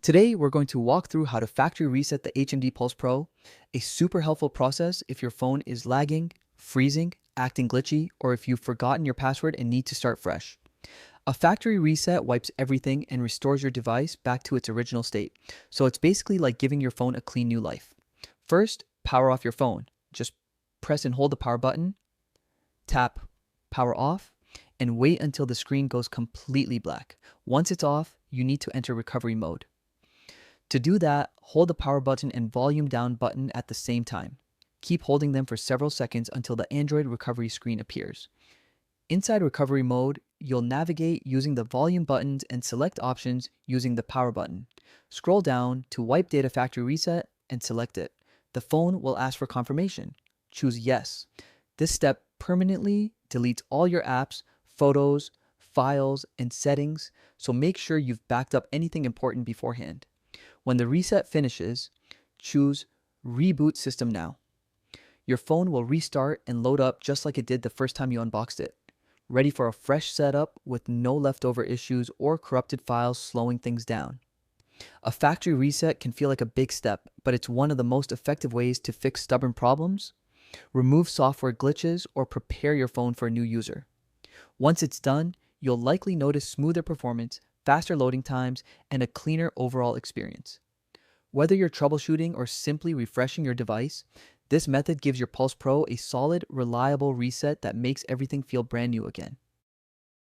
Today, we're going to walk through how to factory reset the HMD Pulse Pro, a super helpful process if your phone is lagging, freezing, acting glitchy, or if you've forgotten your password and need to start fresh. A factory reset wipes everything and restores your device back to its original state, so it's basically like giving your phone a clean new life. First, power off your phone. Just press and hold the power button, tap power off, and wait until the screen goes completely black. Once it's off, you need to enter recovery mode. To do that, hold the power button and volume down button at the same time. Keep holding them for several seconds until the Android recovery screen appears. Inside recovery mode, you'll navigate using the volume buttons and select options using the power button. Scroll down to wipe data factory reset and select it. The phone will ask for confirmation. Choose yes. This step permanently deletes all your apps, photos, files, and settings, so make sure you've backed up anything important beforehand. When the reset finishes, choose Reboot System Now. Your phone will restart and load up just like it did the first time you unboxed it, ready for a fresh setup with no leftover issues or corrupted files slowing things down. A factory reset can feel like a big step, but it's one of the most effective ways to fix stubborn problems, remove software glitches, or prepare your phone for a new user. Once it's done, you'll likely notice smoother performance, faster loading times, and a cleaner overall experience. Whether you're troubleshooting or simply refreshing your device, this method gives your Pulse Pro a solid, reliable reset that makes everything feel brand new again.